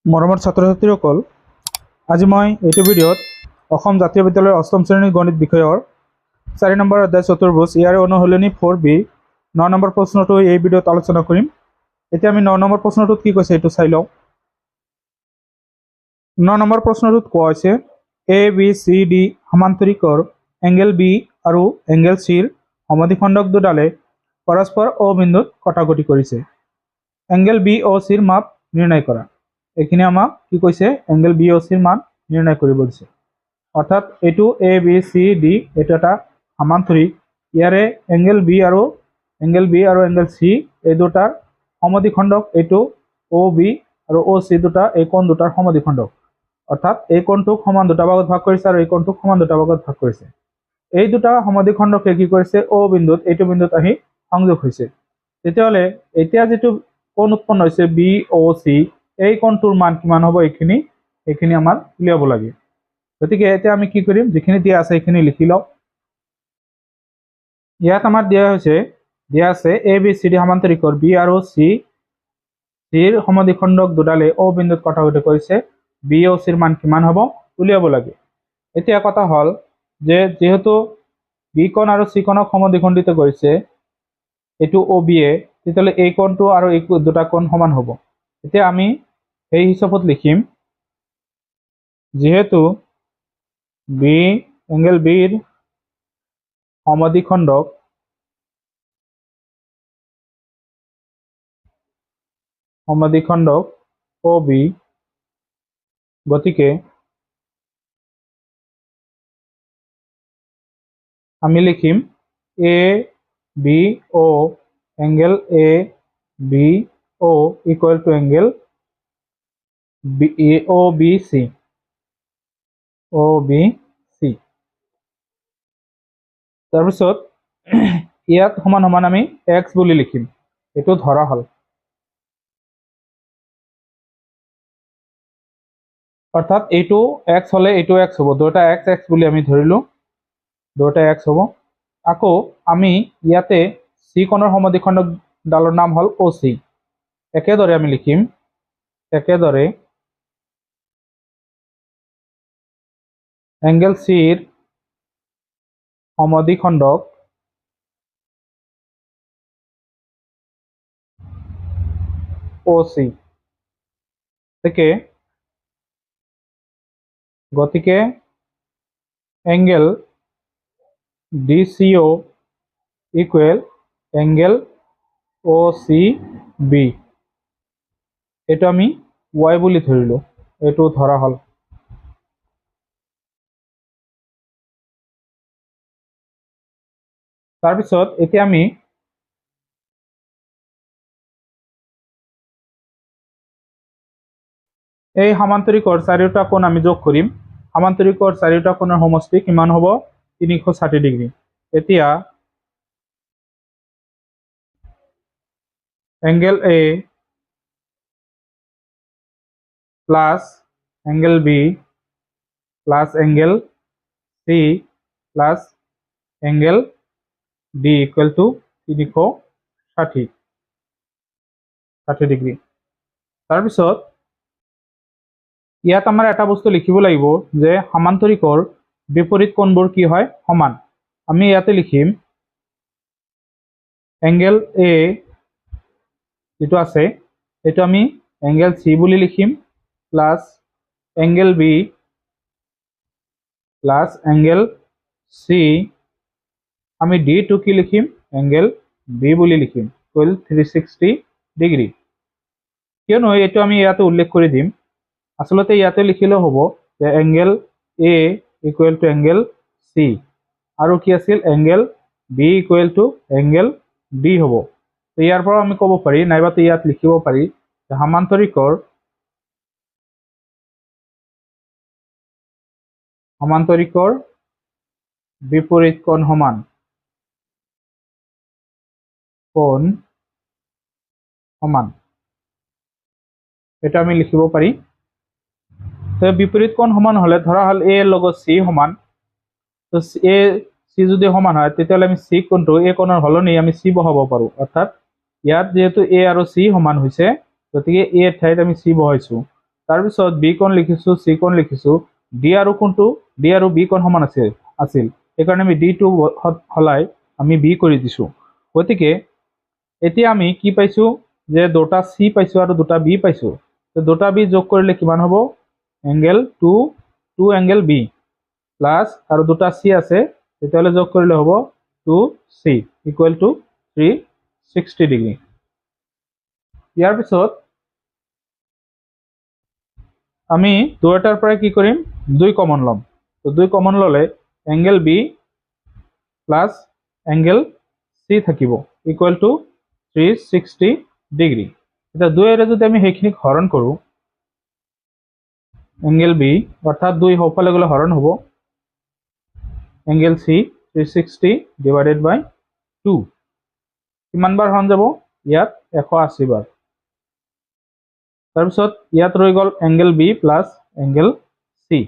মৰমৰ ছাত্ৰ ছাত্ৰীসকল, আজি মই এইটো ভিডিঅ'ত অসম জাতীয় বিদ্যালয়ৰ অষ্টম শ্ৰেণীৰ গণিত বিষয়ৰ 4 নম্বৰ অধ্যায় চতুৰ্ভুজ ইয়াৰে অনুশীলনী 4B 9 নম্বৰ প্ৰশ্নটো এই ভিডিঅ'ত আলোচনা কৰিম। এতিয়া আমি 9 নম্বৰ প্ৰশ্নটোত কি কৈছে এইটো চাই লওঁ। 9 নম্বৰ প্ৰশ্নটোত কোৱা হৈছে ABCD সমান্তৰিকৰ এংগেল B আৰু এংগেল C ৰ সমদ্বিখণ্ডক দুডালে পৰস্পৰ O বিন্দুত কটাকটি কৰিছে। এংগেল B O C ৰ মাপ নিৰ্ণয় কৰা। এইখিনি আমাক কি কৈছে, এংগেল বি অ চিৰ মান নিৰ্ণয় কৰিব দিছে। অৰ্থাৎ এইটো ABCD এইটো এটা সমান্তৰিক, ইয়াৰে এংগেল বি আৰু এংগেল চি এই দুটাৰ সমদ্বিখণ্ডক এইটো OB আৰু OC দুটা এই কোণ দুটাৰ সমদ্বিখণ্ডক। অৰ্থাৎ এই কোণটোক সমান দুটা ভাগত ভাগ কৰিছে আৰু এই কোণটোক সমান দুটা ভাগত ভাগ কৰিছে। এই দুটা সমদ্বিখণ্ডকে কি কৰিছে, O বিন্দুত এইটো বিন্দুত আহি সংযোগ হৈছে। তেতিয়াহ'লে এতিয়া যিটো কোণ উৎপন্ন হৈছে BOC, এই কোণটোৰ মান কিমান হ'ব এইখিনি আমাৰ উলিয়াব লাগে। গতিকে এতিয়া আমি কি কৰিম, যিখিনি দিয়া আছে এইখিনি লিখি লওঁ। ইয়াত আমাৰ দিয়া আছে ABCD সমান্তৰিকৰ B আৰু Cৰ সমদ্বিখণ্ডক দুডালে O বিন্দুত কটাকটি কৰিছে। BOC ৰ মান কিমান হ'ব উলিয়াব লাগে। এতিয়া কথা হ'ল যে যেহেতু B কোণ আৰু C কোণক সমদ্বিখণ্ডিত কৰিছে এইটো OB এ, তেতিয়াহ'লে এই কোণটো আৰু এই দুটা কোণ সমান হ'ব। এতিয়া আমি এই হিচাপত লিখিম, যেহেতু এংগেল বিৰ সমদ্বিখণ্ডক OB, গতিকে আমি লিখিম ABO angle ABO equal to angle OBC। তাৰপিছত ইয়াত সমান সমান আমি X বুলি লিখিম, এইটো ধৰা হ'ল। অৰ্থাৎ এইটো X হ'লে এইটো X হ'ব, দুটা X বুলি আমি ধৰিলোঁ, দুটা X হ'ব। আকৌ আমি ইয়াতে C কোণৰ সমদ্বিখণ্ডক ডালৰ নাম হ'ল OC। একেদৰে আমি লিখিম, এংগেল চিৰ সমদ্বিখণ্ডক OC। গতিকে angle DCO equal angle OCB। এইটো আমি Y বুলি ধৰিলোঁ, এইটো ধৰা হ'ল। তাৰপিছত এতিয়া আমি এই সমান্তৰিকৰ চাৰিওটা কোণ আমি যোগ কৰিম। সমান্তৰিকৰ চাৰিওটা কোণৰ সমষ্টি কিমান হ'ব, 360 ডিগ্ৰী। এতিয়া angle A plus angle B plus angle C plus angle D equal to 360 degree. তাৰপিছত ইয়াত আমাৰ এটা বস্তু লিখিব লাগিব যে সমান্তৰিকৰ বিপৰীত কোণবোৰ কি হয়, সমান। আমি ইয়াতে লিখিম এংগেল A যেটো আছে এইটো আমি এংগেল C বুলি লিখিম, plus angle B plus angle C, আমি D টো কি লিখিম, এংগেল B বুলি লিখিম, ইকুৱেল 360 ডিগ্ৰী। কিয়নো এইটো আমি ইয়াতে উল্লেখ কৰি দিম, আসলতে ইয়াতে লিখিলেও হ'ব যে angle A equal to angle C আৰু কি আছিল angle B equal to angle D হ'ব। তো ইয়াৰ পৰা আমি ক'ব পাৰি, নাইবাতো ইয়াত লিখিব পাৰি যে সমান্তৰিকৰ বিপৰীত কোণ সমান। এটা আমি লিখিব পাৰি। তো বিপৰীত কোণ সমান হ'লে ধৰা হ'ল A ৰ লগত C সমান, তো A C যদি সমান হয় তেতিয়াহ'লে আমি C কোণটো A কোণৰ সলনি আমি C বহাব পাৰোঁ। অৰ্থাৎ ইয়াত যেহেতু A আৰু C সমান হৈছে, গতিকে A ৰ ঠাইত আমি C বহাইছোঁ। তাৰপিছত বি কোণ লিখিছোঁ, চি কোণ লিখিছোঁ, ডি আৰু কোণটো ডি আৰু বি কোণ সমান আছিল সেইকাৰণে আমি ডিটো সলাই আমি বি কৰি দিছোঁ। গতিকে এতিয়া আমি কি পাইছোঁ যে দুটা চি পাইছোঁ আৰু দুটা বি পাইছোঁ। দুটা বি যোগ কৰিলে কিমান হ'ব? Angle two angle B plus আৰু দুটা চি আছে তেতিয়াহ'লে যোগ কৰিলে হ'ব 2c ইকুৱেল টু 360 ডিগ্ৰী। ইয়াৰ পিছত আমি দুয়োটাৰ পৰাই কি কৰিম? 2 কমন ল'ম। তো 2 কমন ল'লে angle B plus angle C থাকিব ইকুৱেল টু 360 ডিগ্ৰী। এতিয়া 2ৰে যদি আমি সেইখিনিক হৰণ কৰোঁ, এংগেল বি অৰ্থাৎ 2 সোঁফালে গ'লে হৰণ হ'ব এংগেল চি 360 ডিভাইডেড বাই 2। কিমান বাৰ হৰণ যাব? ইয়াত 180 বাৰ। তাৰপিছত ইয়াত ৰৈ গ'ল angle B plus angle C.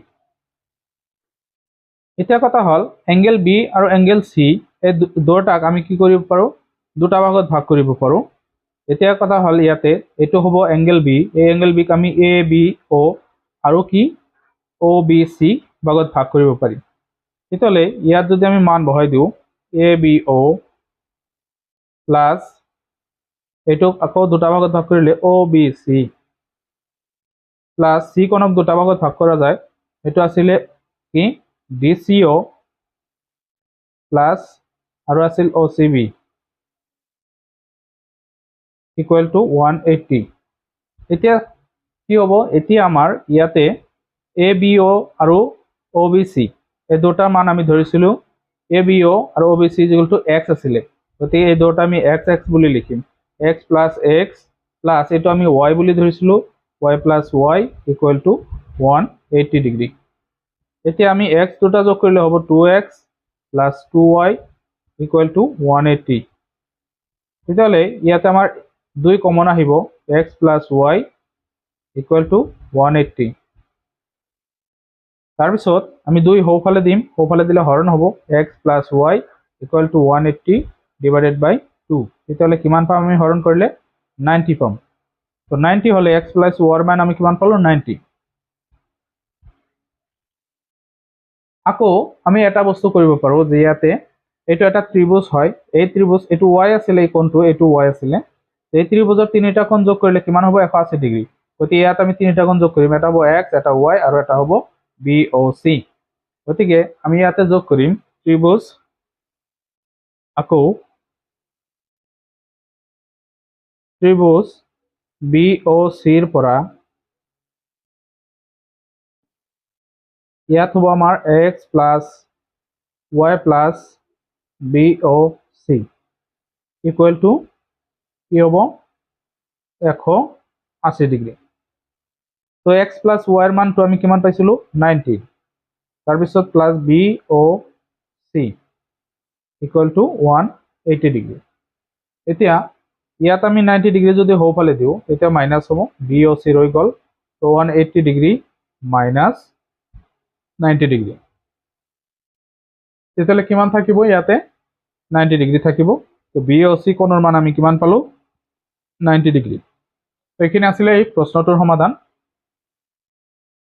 এতিয়া কথা হ'ল এংগেল বি আৰু এংগেল চি এই দুটাক আমি কি কৰিব পাৰোঁ? দুটা ভাগত ভাগ কৰিব পাৰোঁ। এতিয়া কথা হ'ল ইয়াতে এইটো হ'ব এংগেল বি, এই এংগেল বিক আমি এ বি অ' আৰু কি অ বি চি ভাগত ভাগ কৰিব পাৰিম। তেতিয়াহ'লে ইয়াত যদি আমি মান বহাই দিওঁ এ বি অ' প্লাছ এইটোক আকৌ দুটা ভাগত ভাগ কৰিলে অ বি চি প্লাছ চি কোণক দুটা ভাগত ভাগ কৰা যায়, সেইটো আছিলে কি ডি চি অ' প্লাছ আৰু আছিল অ চি বি ইকুৱেল টু 180। এতিয়া কি হ'ব? এতিয়া আমাৰ ইয়াতে এ বি অ' আৰু অ বি চি এই দুটা মান আমি ধৰিছিলোঁ এ বি অ' আৰু O B C equal to X আছিলে। গতিকে এই দুটা আমি এক্স বুলি লিখিম। এক্স প্লাছ এক্স প্লাছ এইটো আমি ৱাই বুলি ধৰিছিলোঁ, Y plus Y equal to 180 degree. এতিয়া আমি এক্স দুটা যোগ কৰিলে হ'ব 2x plus 2y equal to 180। তেতিয়াহ'লে ইয়াতে আমাৰ 2 কমন আহিব x plus Y equal to 180। তাৰপিছত আমি 2 সোঁফালে দিম, সোঁফালে দিলে হৰণ হ'ব X plus Y equal to 180 divided by 2। তেতিয়াহ'লে কিমান পাম আমি হৰণ কৰিলে? 90 পাম। তো 90 হ'লে এক্স প্লাছ ৱাইৰ মান আমি কিমান পালোঁ? 90। আকৌ আমি এটা বস্তু কৰিব পাৰোঁ যে ইয়াতে এইটো এটা ত্ৰিভুজ হয়, এই ত্ৰিভুজ এইটো ৱাই আছিলে, এই কোণটো এইটো ৱাই আছিলে। এই ত্ৰিভুজৰ তিনিটা কোণ যোগ কৰিলে কিমান হ'ব? 180 ডিগ্ৰী। গতিকে ইয়াত আমি তিনিটা কোণ যোগ কৰিম, এটা হ'ব এক্স, এটা ৱাই আৰু এটা হ'ব বি অ' চি। গতিকে আমি ইয়াতে যোগ কৰিম ত্ৰিভুজ আকৌ ত্ৰিভুজ বি অ' চিৰ পৰা ইয়াত হ'ব আমাৰ X plus Y plus B O' C equal to কি হ'ব? 180 ডিগ্ৰী। তো এক্স প্লাছ ৱাইৰ মানটো আমি কিমান পাইছিলোঁ? 90। তাৰপিছত plus B O' C equal to 180 degree. এতিয়া ইয়াত আমি 90 ডিগ্ৰী যদি সোঁফালে দিওঁ তেতিয়া মাইনাছ হ'ব, বি অ' চি ৰৈ গ'ল। তো 180 ডিগ্ৰী মাইনাছ 90 ডিগ্ৰী। তেতিয়াহ'লে কিমান থাকিব? ইয়াতে 90 ডিগ্ৰী থাকিব। তো বি অ' চি কোণৰ মান আমি কিমান পালোঁ? 90 ডিগ্ৰী। এইখিনি আছিলে এই প্ৰশ্নটোৰ সমাধান।